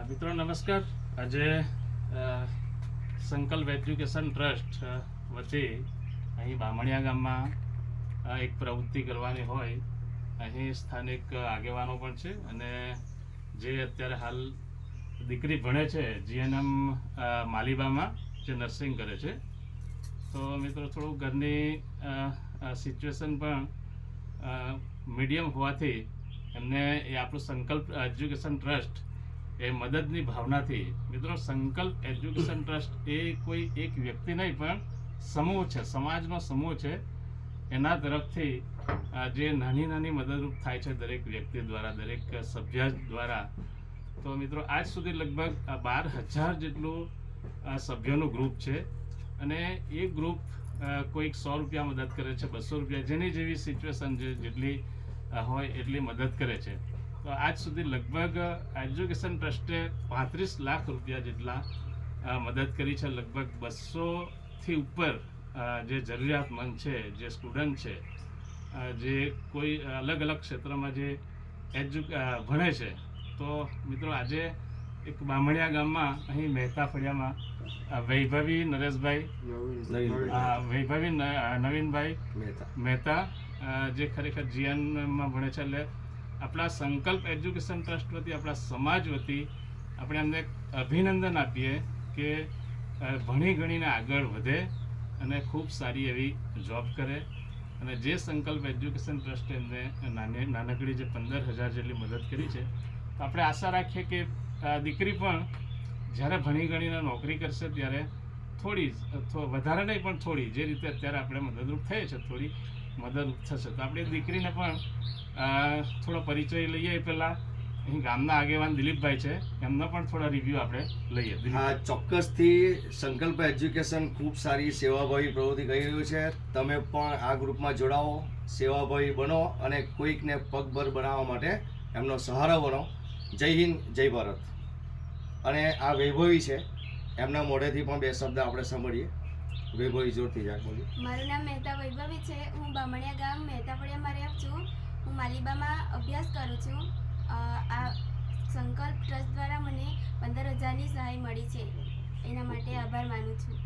મિત્રો નમસ્કાર. આજે સંકલ્પ એજ્યુકેશન ટ્રસ્ટ વતી અહીં બામણિયા ગામમાં એક પ્રવૃત્તિ કરવાની હોય. અહીં સ્થાનિક આગેવાનો પણ છે અને જે અત્યારે હાલ દીકરી ભણે છે જીએનએમ માલીબામાં, જે નર્સિંગ કરે છે. તો મિત્રો થોડું ઘરની સિચ્યુએશન પણ મીડિયમ હોવાથી એમને એ આપણું સંકલ્પ એજ્યુકેશન ટ્રસ્ટ એ મદદની ભાવનાથી, મિત્રો સંકલ્પ એજ્યુકેશન ટ્રસ્ટ એ કોઈ એક વ્યક્તિ નહીં પણ સમૂહ છે, સમાજનો સમૂહ છે. એના તરફથી જે નાની નાની મદદરૂપ થાય છે દરેક વ્યક્તિ દ્વારા, દરેક સભ્ય દ્વારા. તો મિત્રો આજ સુધી લગભગ 12,000 જેટલું સભ્યોનું ગ્રુપ છે અને એ ગ્રુપ કોઈક 100 રૂપિયા મદદ કરે છે, 200 રૂપિયા, જેની જેવી સિચ્યુએશન જેટલી હોય એટલી મદદ કરે છે. તો આજ સુધી લગભગ એજ્યુકેશન ટ્રસ્ટે 35 લાખ રૂપિયા જેટલા મદદ કરી છે. લગભગ 200થી ઉપર જે જરૂરિયાતમંદ છે, જે સ્ટુડન્ટ છે, જે કોઈ અલગ અલગ ક્ષેત્રમાં જે ભણે છે. તો મિત્રો આજે એક બામણિયા ગામમાં અહીં મહેતા ફળિયામાં વૈભવી નરેશભાઈ, વૈભવી નવીનભાઈ મહેતા, જે ખરેખર જીએનમાં ભણે છે. એટલે આપણા સંકલ્પ એજ્યુકેશન ટ્રસ્ટ વતી, આપણા સમાજ વતી આપણે એમને અભિનંદન આપીએ કે ભણી ગણીને આગળ વધે અને ખૂબ સારી એવી જોબ કરે. અને જે સંકલ્પ એજ્યુકેશન ટ્રસ્ટે એમને નાનકડી જે 15,000 જેટલી મદદ કરી છે, તો આપણે આશા રાખીએ કે દીકરી પણ જ્યારે ભણી ગણીને નોકરી કરશે ત્યારે થોડી, વધારે નહીં પણ થોડી, જે રીતે અત્યારે આપણે મદદરૂપ થઈએ છીએ, થોડી મદદરૂપ થશે. તો આપણે દીકરીને પણ થોડો પરિચય લઈએ. પહેલાં અહીં ગામના આગેવાન દિલીપભાઈ છે, એમનો પણ થોડા રિવ્યૂ આપણે લઈએ. હા, ચોક્કસથી સંકલ્પ એજ્યુકેશન ખૂબ સારી સેવાભાવી પ્રવૃત્તિ કરી રહ્યું છે. તમે પણ આ ગ્રુપમાં જોડાઓ, સેવાભાવી બનો અને કોઈકને પગભર બનાવવા માટે એમનો સહારો બનો. જય હિન્દ, જય ભારત. અને આ વૈભવી છે, એમના મોઢેથી પણ 2 શબ્દ આપણે સાંભળીએ. વૈભવી જોરથી જા બોલી. મારું નામ મહેતા વૈભવી છે. હું બામણિયા ગામ મહેતા ફળિયામાં રહું છું. હું માલીબામાં અભ્યાસ કરું છું. આ સંકલ્પ ટ્રસ્ટ દ્વારા મને 15,000ની સહાય મળી છે. એના માટે આભાર માનું છું.